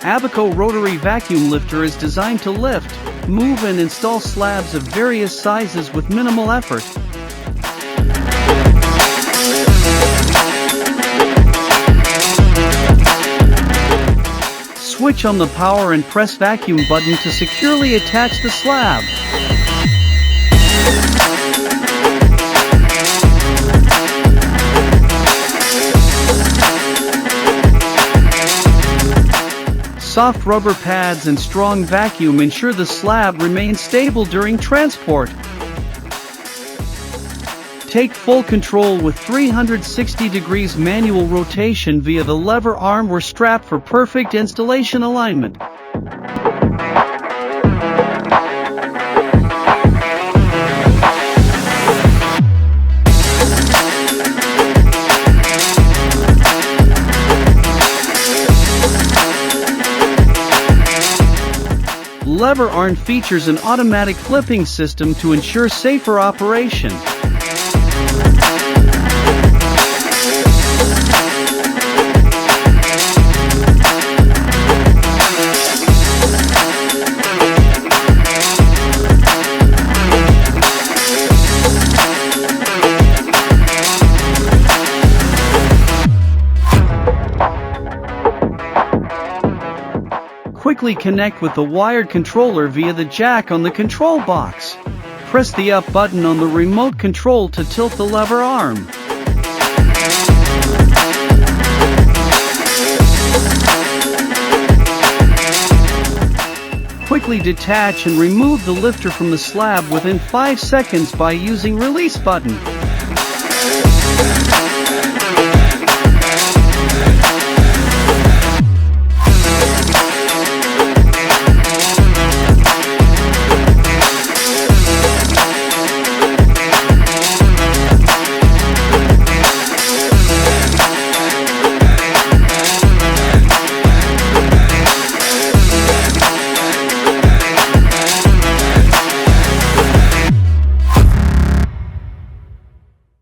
ABACO Rotary Vacuum Lifter is designed to lift, move and install slabs of various sizes with minimal effort. Switch on the power and press vacuum button to securely attach the slab. Soft rubber pads and strong vacuum ensure the slab remains stable during transport. Take full control with 360 degrees manual rotation via the lever arm or strap for perfect installation alignment. Lever arm features an automatic flipping system to ensure safer operation. Quickly connect with the wired controller via the jack on the control box. Press the up button on the remote control to tilt the lever arm. Quickly detach and remove the lifter from the slab within 5 seconds by using release button.